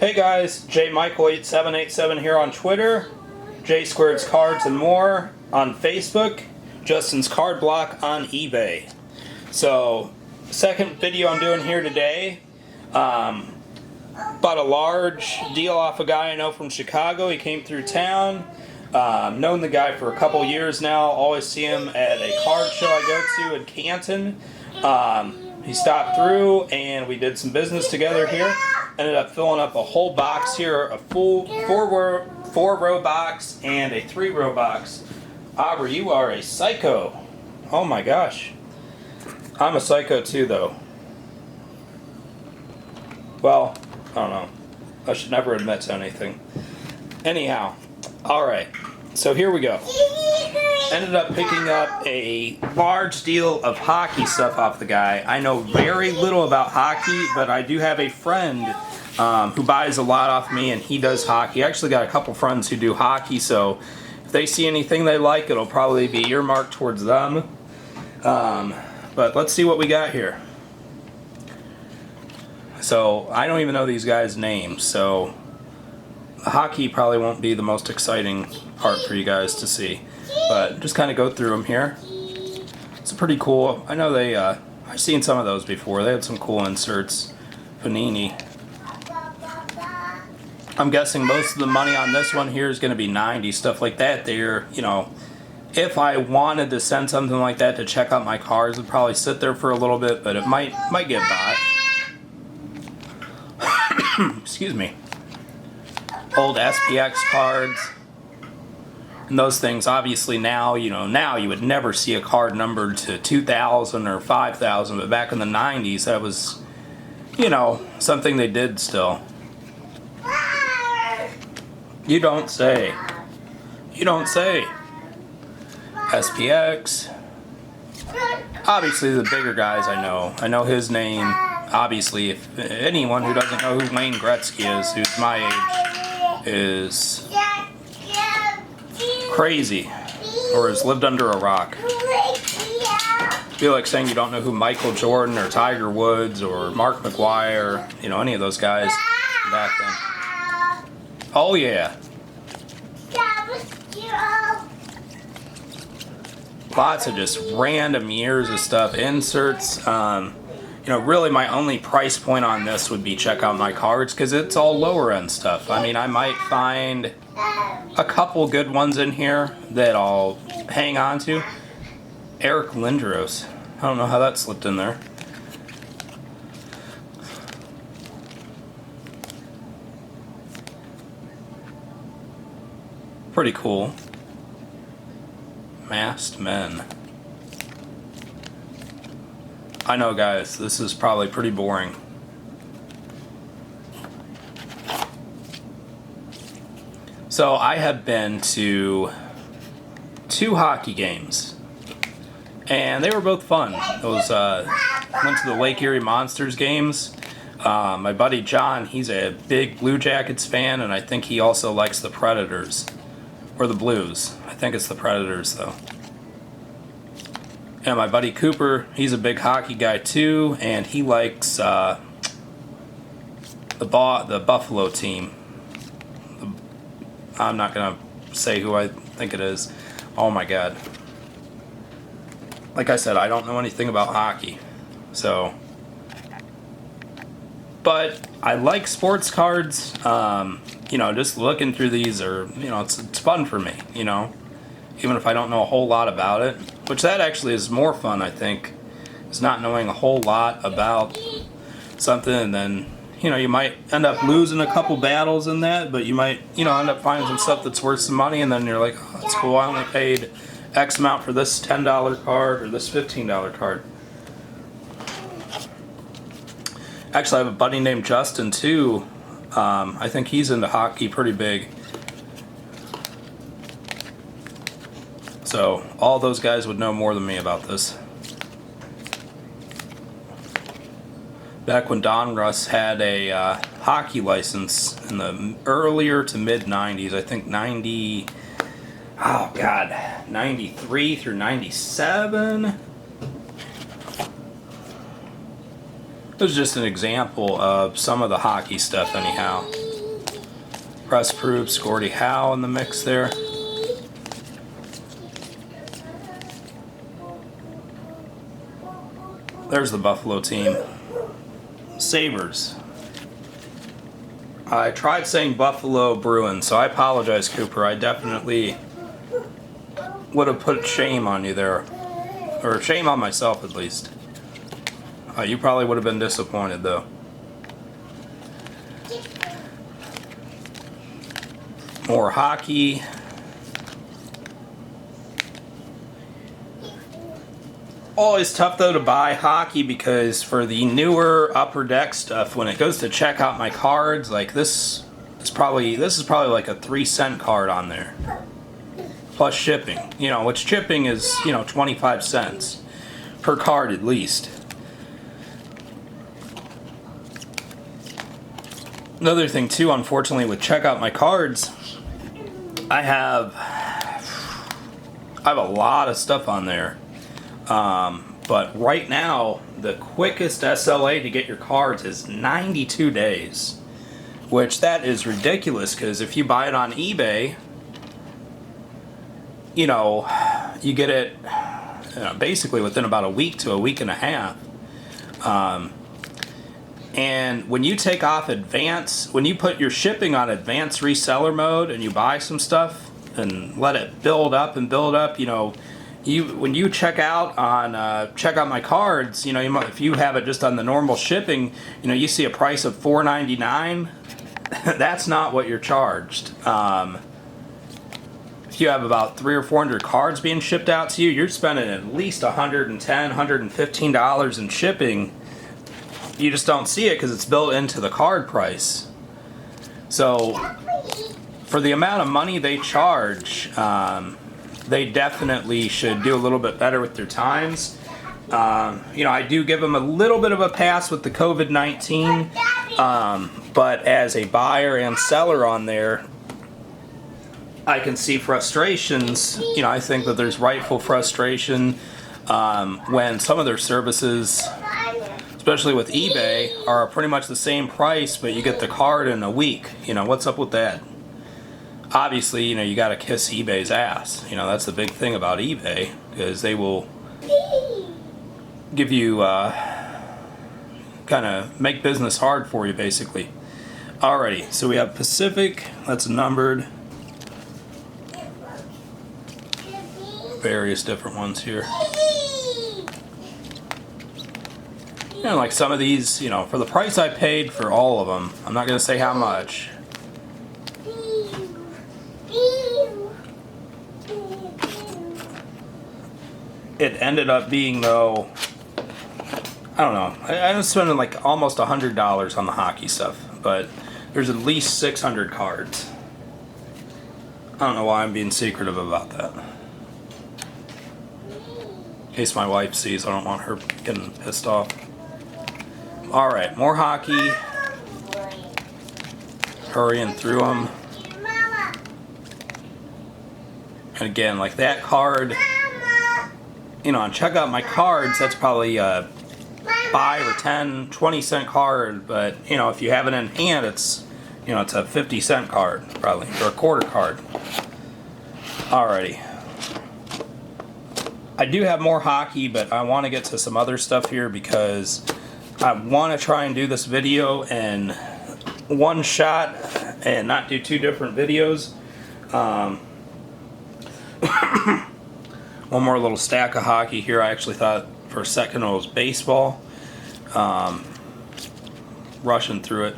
Hey guys, JMichael8787 here on Twitter, J Squared's Cards and More on Facebook, Justin's Card Block on eBay. So, second video I'm doing here today. Bought a large deal off a guy I know from Chicago. He came through town. Known the guy for a couple years now. Always see him at a card show I go to in Canton. He stopped through and we did some business together here. Ended up filling up a whole box here, a full four row box and a 3-row box. Aubrey, you are a psycho. Oh my gosh. I'm a psycho too though. Well, I don't know. I should never admit to anything. Anyhow, alright. So here we go. Ended up picking up a large deal of hockey stuff off the guy. I know very little about hockey, but I do have a friend who buys a lot off me, and he does hockey. I actually got a couple friends who do hockey, so if they see anything they like, it'll probably be earmarked towards them. But let's see what we got here. So I don't even know these guys' names, so hockey probably won't be the most exciting part for you guys to see. But just kind of go through them here. It's pretty cool. I know they, I've seen some of those before. They had some cool inserts. Panini. I'm guessing most of the money on this one here is going to be 90, stuff like that. There, you know, if I wanted to send something like that to check out my cards, it'd probably sit there for a little bit, but it might get bought. Excuse me. Old SPX cards. And those things, obviously now, you know, now you would never see a card numbered to 2,000 or 5,000, but back in the 90s, that was, you know, something they did still. You don't say. You don't say. SPX. Obviously, the bigger guys I know. I know his name. Obviously, if anyone who doesn't know who Wayne Gretzky is, who's my age, is crazy or has lived under a rock. I feel like saying you don't know who Michael Jordan or Tiger Woods or Mark McGwire, you know, any of those guys back then. Oh yeah. Lots of just random years of stuff. Inserts. You know, really my only price point on this would be check out my cards, because it's all lower end stuff. I mean, I might find a couple good ones in here that I'll hang on to. Eric Lindros. I don't know how that slipped in there. Pretty cool. Masked Men. I know, guys, this is probably pretty boring. So I have been to 2 hockey games, and they were both fun. Those went to the Lake Erie Monsters games. My buddy John, he's a big Blue Jackets fan, and I think he also likes the Predators. Or the Blues. I think it's the Predators, though. And my buddy Cooper, he's a big hockey guy too, and he likes the Buffalo team. I'm not gonna say who I think it is. Oh my god. Like I said, I don't know anything about hockey, so. But I like sports cards. You know, just looking through these are, you know, it's fun for me, you know, even if I don't know a whole lot about it, which that actually is more fun, I think, is not knowing a whole lot about something, and then, you know, you might end up losing a couple battles in that, but you might, you know, end up finding some stuff that's worth some money, and then you're like, oh, that's cool, I only paid X amount for this $10 card or this $15 card. Actually, I have a buddy named Justin too. I think he's into hockey pretty big. So all those guys would know more than me about this. Back when Don Russ had a hockey license in the earlier to mid 90s, I think 93 through 97. This is just an example of some of the hockey stuff anyhow. Press Proof, Gordie Howe in the mix there. There's the Buffalo team. Sabres. I tried saying Buffalo Bruins, so I apologize, Cooper. I definitely would have put shame on you there. Or shame on myself, at least. You probably would have been disappointed, though. More hockey. Always tough though to buy hockey because for the newer Upper Deck stuff, when it goes to check out my cards, like this is probably like a 3-cent card on there, plus shipping. You know, which shipping is 25 cents per card at least. Another thing too, unfortunately, with check out my cards, I have a lot of stuff on there. But right now, the quickest SLA to get your cards is 92 days, which that is ridiculous because if you buy it on eBay, you get it basically within about a week to a week and a half. And when you take off when you put your shipping on advanced reseller mode and you buy some stuff and let it build up, when you check out on check out my cards, if you have it just on the normal shipping, you see a price of $4.99. That's not what you're charged. If you have about 300 or 400 cards being shipped out to you, you're spending at least $110, $115 in shipping. You just don't see it because it's built into the card price. So for the amount of money they charge, they definitely should do a little bit better with their times. I do give them a little bit of a pass with the COVID-19, but as a buyer and seller on there, I can see frustrations. I think that there's rightful frustration when some of their services, especially with eBay, are pretty much the same price, but you get the card in a week. What's up with that? Obviously, you got to kiss eBay's ass. That's the big thing about eBay, because they will give you, kind of make business hard for you, basically. Alrighty, so we have Pacific, that's numbered. Various different ones here. Like some of these, for the price I paid for all of them, I'm not going to say how much. It ended up being, though, I don't know, I was spending like almost $100 on the hockey stuff, but there's at least 600 cards. I don't know why I'm being secretive about that. In case my wife sees, I don't want her getting pissed off. Alright, more hockey. Hurrying through them. And again, like that card, on check out my cards, that's probably a 5 or 10, 20 cent card, but if you have it in hand, it's it's a 50-cent card probably, or a quarter card. Alrighty. I do have more hockey, but I want to get to some other stuff here because I want to try and do this video in one shot and not do two different videos. One more little stack of hockey here. I actually thought for a second it was baseball. Rushing through it.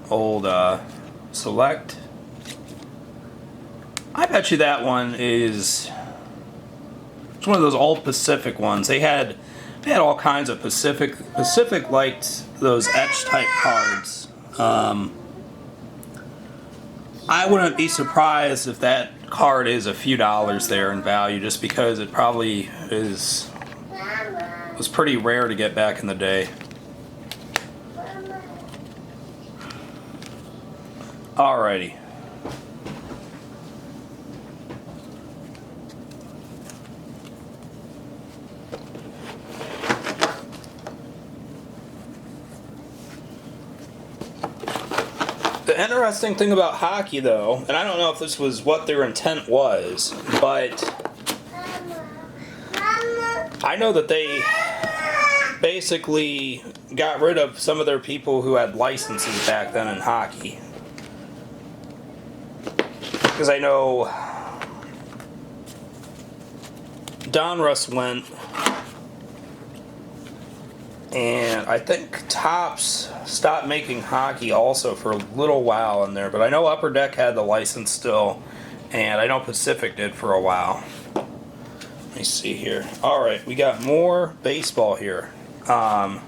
Old Select. I bet you that one is... It's one of those old Pacific ones. They had all kinds of Pacific. Pacific liked those etch type cards. I wouldn't be surprised if that card is a few dollars there in value, just because it probably was pretty rare to get back in the day. Alrighty. The interesting thing about hockey, though, and I don't know if this was what their intent was, but I know that they basically got rid of some of their people who had licenses back then in hockey. Because I know Donruss went, and I think Topps stopped making hockey also for a little while in there, but I know Upper Deck had the license still, and I know Pacific did for a while. Let me see here. Alright, we got more baseball here. Some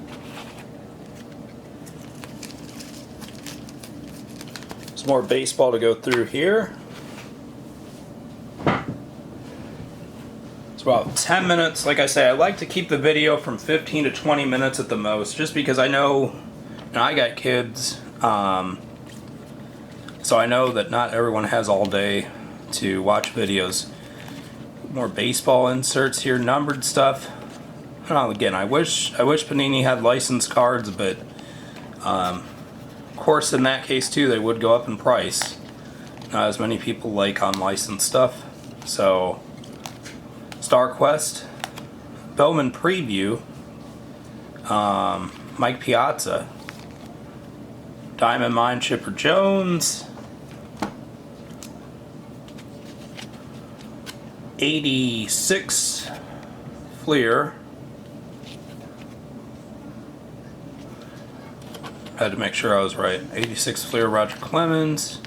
more baseball to go through here. It's about 10 minutes. Like I say, I like to keep the video from 15 to 20 minutes at the most, just because I know, and I got kids, so I know that not everyone has all day to watch videos. More baseball inserts here, numbered stuff. Well, again, I wish Panini had licensed cards, but of course in that case too they would go up in price. Not as many people like unlicensed stuff. So Star Quest, Bowman Preview, Mike Piazza, Diamond Mine Chipper Jones, 86 Fleer. Had to make sure I was right. 86 Fleer, Roger Clemens,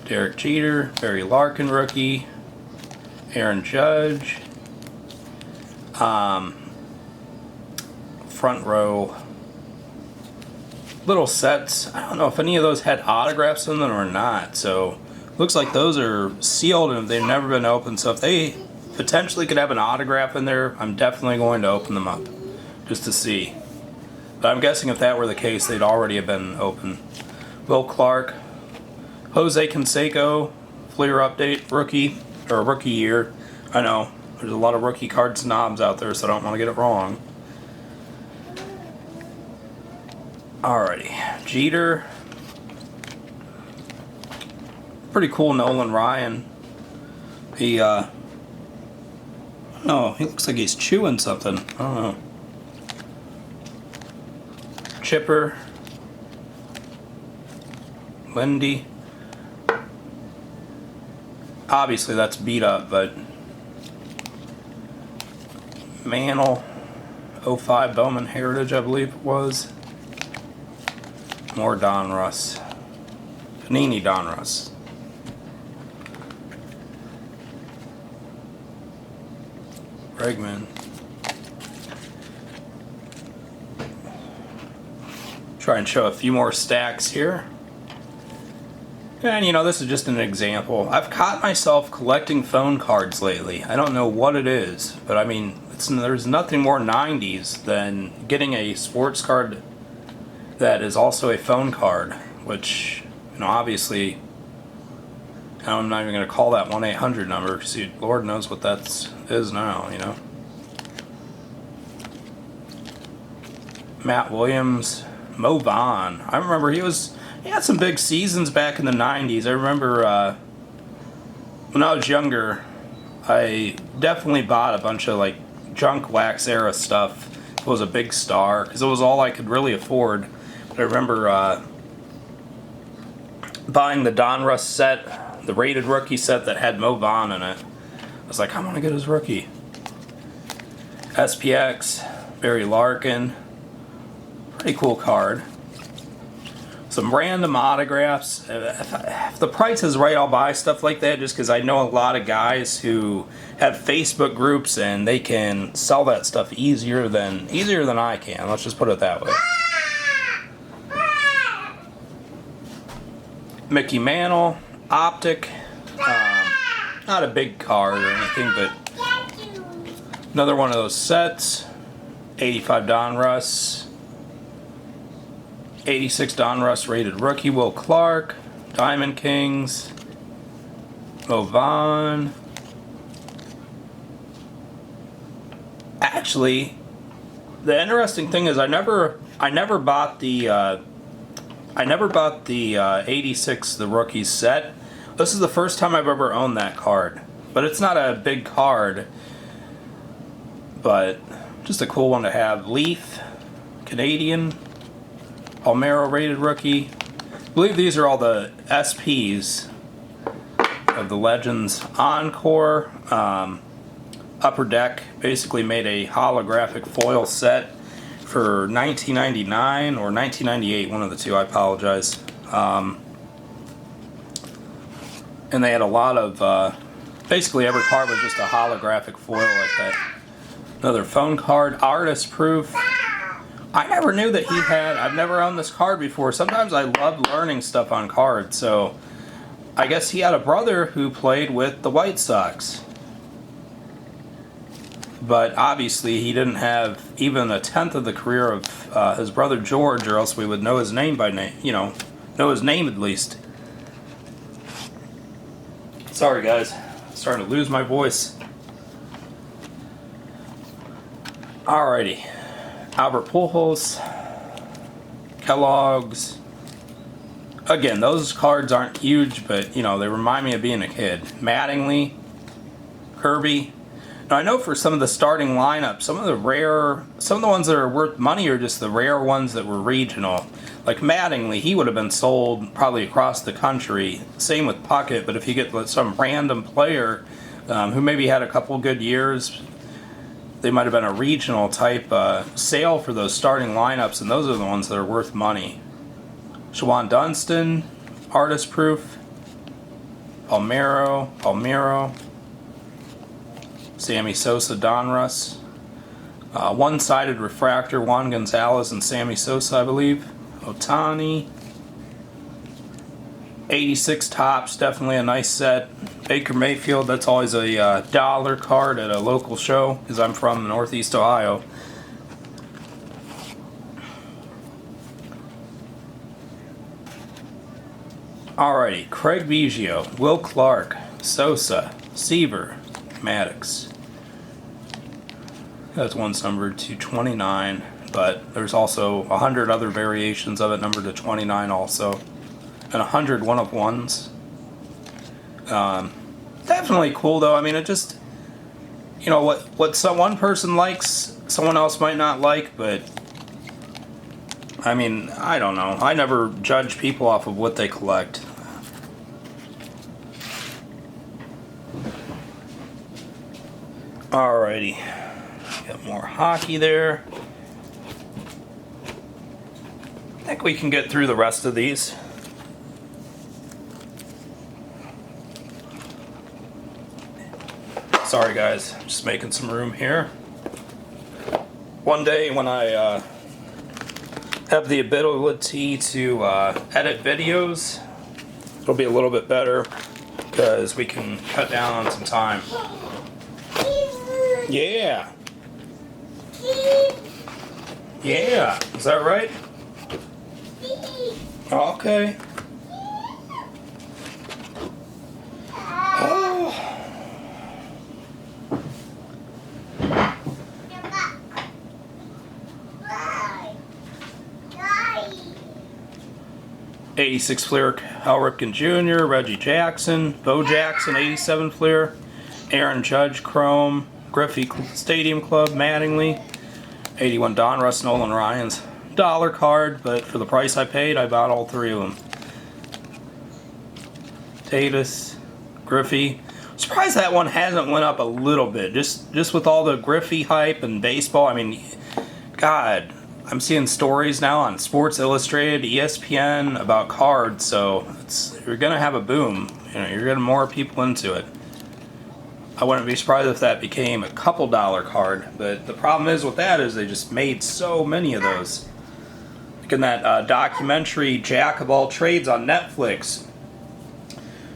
Derek Jeter, Barry Larkin rookie, Aaron Judge, front row little sets. I don't know if any of those had autographs in them or not, so looks like those are sealed and they've never been opened, so if they potentially could have an autograph in there, I'm definitely going to open them up just to see. But I'm guessing if that were the case, they'd already have been open. Will Clark, Jose Canseco, Fleer update, rookie year. I know there's a lot of rookie card snobs out there, so I don't want to get it wrong. Alrighty, Jeter. Pretty cool Nolan Ryan. He no, he looks like he's chewing something. I don't know. Chipper, Lindy. Obviously that's beat up, but Mantle, 05 Bowman Heritage, I believe it was. More Donruss. Panini Donruss. Bregman. Try and show a few more stacks here. And you know, this is just an example. I've caught myself collecting phone cards lately. I don't know what it is, but I mean, there's nothing more 90s than getting a sports card that is also a phone card, which, you know, obviously, I'm not even going to call that 1-800 number, because Lord knows what that is now, you know. Matt Williams, Mo Vaughn. I remember he had some big seasons back in the 90s. I remember when I was younger, I definitely bought a bunch of like junk wax era stuff. It was a big star because it was all I could really afford. But I remember buying the Donruss set, the rated rookie set that had Mo Vaughn in it. I was like, I want to get his rookie. SPX, Barry Larkin. Pretty cool card. Some random autographs. If the price is right, I'll buy stuff like that just because I know a lot of guys who have Facebook groups and they can sell that stuff easier than I can. Let's just put it that way. Mickey Mantle, Optic. Not a big card or anything, but another one of those sets. 85 Donruss. 86 Donruss rated rookie, Will Clark, Diamond Kings, Mo Vaughn. Actually, the interesting thing is I never bought the I never bought the 86, the rookies set. This is the first time I've ever owned that card. But it's not a big card, but just a cool one to have. Leaf, Canadian, Palmero rated rookie. I believe these are all the SPs of the Legends Encore. Upper Deck basically made a holographic foil set for $19.99 or $19.98, one of the two, I apologize. And they had a lot of, basically every card was just a holographic foil like that. Another phone card, artist proof. I never knew that he had, I've never owned this card before. Sometimes I love learning stuff on cards, so I guess he had a brother who played with the White Sox. But obviously he didn't have even a tenth of the career of his brother George, or else we would know his name by name, you know his name at least. Sorry guys, I'm starting to lose my voice. Alrighty, Albert Pujols, Kellogg's. Again, those cards aren't huge, but they remind me of being a kid. Mattingly, Kirby. Now I know for some of the starting lineup, some of the ones that are worth money are just the rare ones that were regional. Like Mattingly, he would have been sold probably across the country. Same with Puckett, but if you get some random player who maybe had a couple good years, they might have been a regional type sale for those starting lineups, and those are the ones that are worth money. Shawan Dunston, artist proof. Palmero. Sammy Sosa, Donruss. One-sided refractor, Juan Gonzalez and Sammy Sosa, I believe. Ohtani. 86 tops, definitely a nice set. Baker Mayfield, that's always a dollar card at a local show, because I'm from Northeast Ohio. Alrighty, Craig Biggio, Will Clark, Sosa, Seaver, Maddox. That's one's numbered to 29, but there's also 100 other variations of it numbered to 29 also, and 100 one-of-ones. Definitely cool though. I mean, it just, what one person likes, someone else might not like, but I mean, I don't know. I never judge people off of what they collect. Alrighty, got more hockey there. I think we can get through the rest of these. Sorry guys, just making some room here. One day when I have the ability to edit videos, it'll be a little bit better because we can cut down on some time. Yeah. Yeah. Is that right? Okay. Oh. '86 Fleer, Cal Ripken Jr., Reggie Jackson, Bo Jackson, '87 Fleer, Aaron Judge, Chrome, Griffey Stadium Club, Mattingly, '81 Donruss, Nolan Ryan's. Dollar card, but for the price I paid, I bought all three of them. Tatis, Griffey. Surprised that one hasn't went up a little bit. Just with all the Griffey hype and baseball. I mean, God, I'm seeing stories now on Sports Illustrated, ESPN about cards, so you're gonna have a boom. You're getting more people into it. I wouldn't be surprised if that became a couple dollar card, but the problem is with that is they just made so many of those. Like in that documentary Jack of All Trades on Netflix.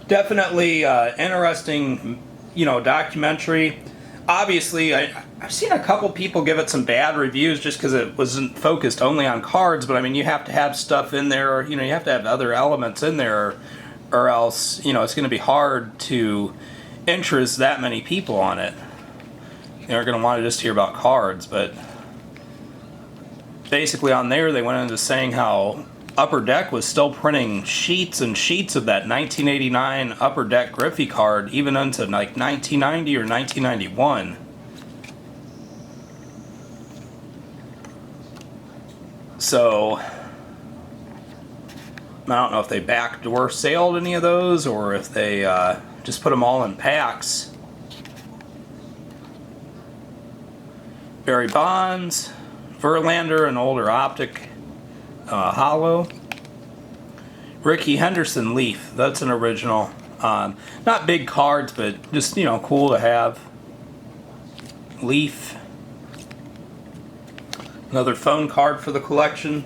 Definitely interesting, documentary. Obviously, I've seen a couple people give it some bad reviews just because it wasn't focused only on cards, but I mean, you have to have stuff in there, you have to have other elements in there, or else, it's going to be hard to interest that many people on it. They're going to want to just hear about cards, but basically on there they went into saying how Upper Deck was still printing sheets and sheets of that 1989 Upper Deck Griffey card, even into like 1990 or 1991. So, I don't know if they backdoor saled any of those or if they just put them all in packs. Barry Bonds, Verlander, an older optic hollow. Rickey Henderson Leaf, that's an original. Not big cards, but just, you know, cool to have. Leaf. Another phone card for the collection.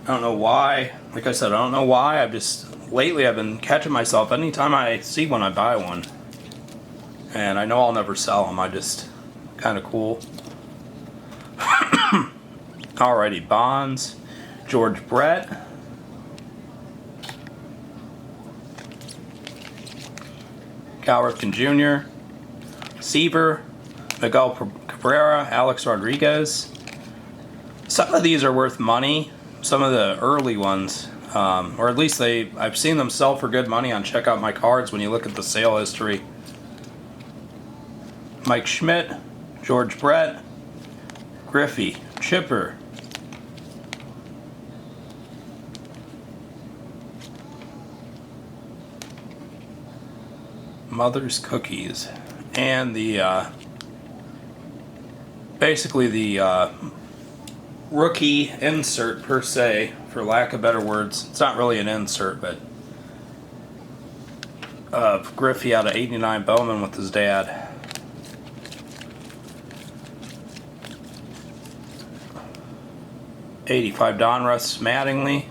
I don't know why. Like I said, I don't know why. Lately I've been catching myself. Anytime I see one, I buy one. And I know I'll never sell them. Kind of cool. Alrighty, Bonds. George Brett. Cal Ripken Jr. Seaver. Miguel Cabrera. Alex Rodriguez. Some of these are worth money. Some of the early ones. Or at least I've seen them sell for good money on Check Out My Cards when you look at the sale history. Mike Schmidt. George Brett. Griffey. Chipper. Mother's Cookies. And the basically the rookie insert per se, for lack of better words. It's not really an insert, but of Griffey out of '89 Bowman with his dad. '85 Donruss Mattingly.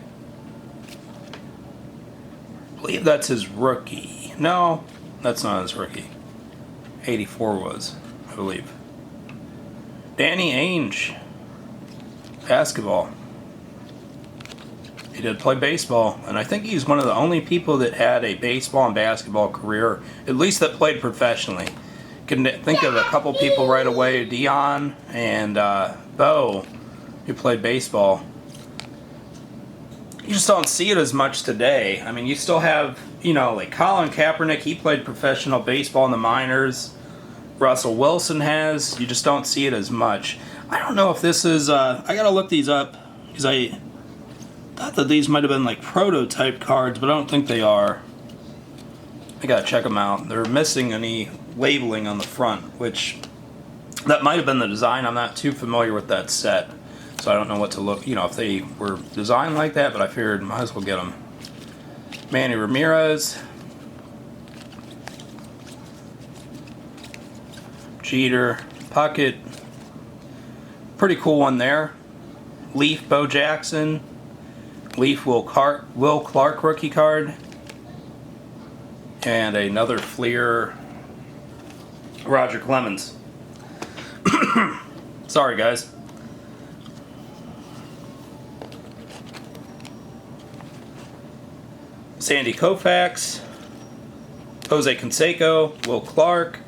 I believe that's his rookie. No, that's not his rookie. '84 was, I believe. Danny Ainge. Basketball. He did play baseball, and I think he's one of the only people that had a baseball and basketball career, at least that played professionally. Can think of a couple people right away, Dion and Bo, who played baseball. You just don't see it as much today. I mean, you still have, you know, like Colin Kaepernick, he played professional baseball in the minors. Russell Wilson has. You just don't see it as much. I don't know if this is, I gotta look these up, because I thought that these might have been like prototype cards, but I don't think they are. I gotta check them out. They're missing any labeling on the front, which that might have been the design. I'm not too familiar with that set, so I don't know what to look, you know, if they were designed like that, but I figured might as well get them. Manny Ramirez. Jeter. Puckett. Pretty cool one there. Leaf Bo Jackson. Leaf Will Clark rookie card. And another Fleer Roger Clemens. Sorry guys. Sandy Koufax. Jose Canseco. Will Clark.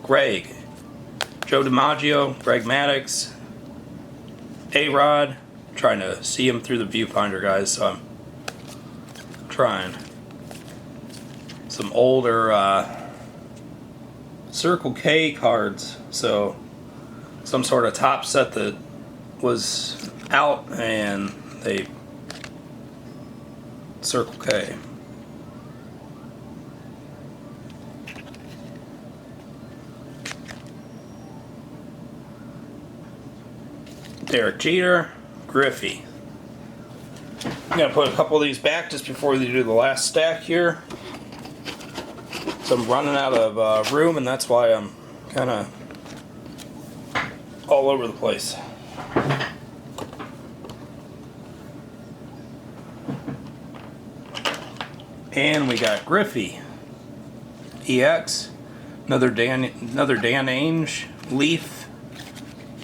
Greg. Joe DiMaggio, Greg Maddux, A-Rod. Trying to see him through the viewfinder, guys, so I'm trying. Some older Circle K cards, so some sort of top set that was out and they Circle K. Derek Jeter, Griffey. I'm going to put a couple of these back just before we do the last stack here. So I'm running out of room, and that's why I'm kind of all over the place. And we got Griffey, EX, another Dan Ainge, Leaf,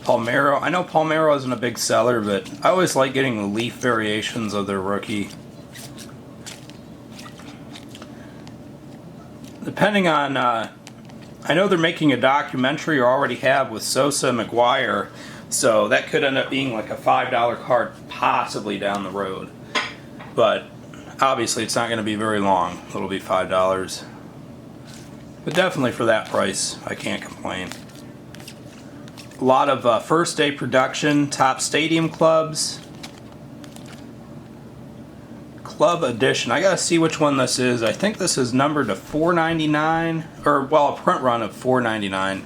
Palmeiro. I know Palmeiro isn't a big seller, but I always like getting the Leaf variations of their rookie. Depending on I know they're making a documentary, or already have, with Sosa and McGuire, so that could end up being like a $5 card possibly down the road. But obviously it's not going to be very long. It'll be $5. But definitely for that price, I can't complain. A lot of first day production, top stadium clubs. Club edition. I gotta see which one this is. I think this is numbered to $4.99, or well, a print run of $4.99.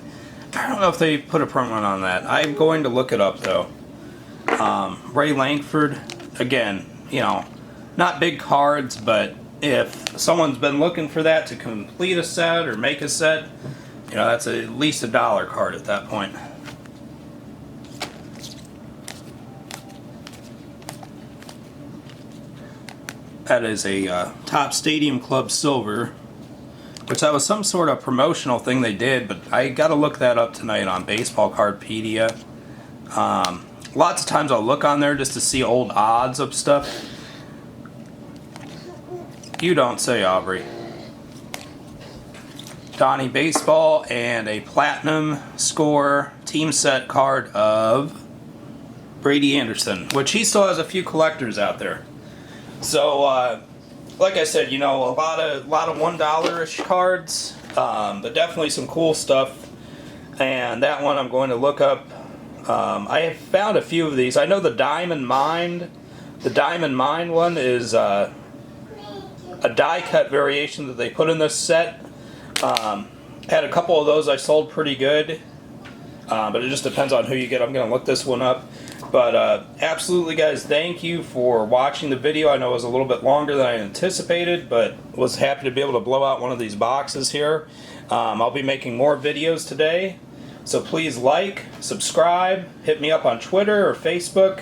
I don't know if they put a print run on that. I'm going to look it up though. Ray Langford, again, you know, not big cards, but if someone's been looking for that to complete a set or make a set, you know, that's at least a dollar card at that point. That is a Top Stadium Club Silver, which that was some sort of promotional thing they did, but I got to look that up tonight on Baseball Cardpedia. Lots of times I'll look on there just to see old odds of stuff. You don't say, Aubrey. Donnie Baseball and a Platinum Score team set card of Brady Anderson, which he still has a few collectors out there. So, like I said, you know, a lot of $1-ish cards, but definitely some cool stuff. And that one I'm going to look up. I have found a few of these. I know the Diamond Mine. The Diamond Mine one is a die cut variation that they put in this set. Had a couple of those I sold pretty good, but it just depends on who you get. I'm going to look this one up. But absolutely, guys, thank you for watching the video. I know it was a little bit longer than I anticipated, but was happy to be able to blow out one of these boxes here. I'll be making more videos today, so please like, subscribe, hit me up on Twitter or Facebook.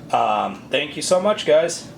Thank you so much, guys.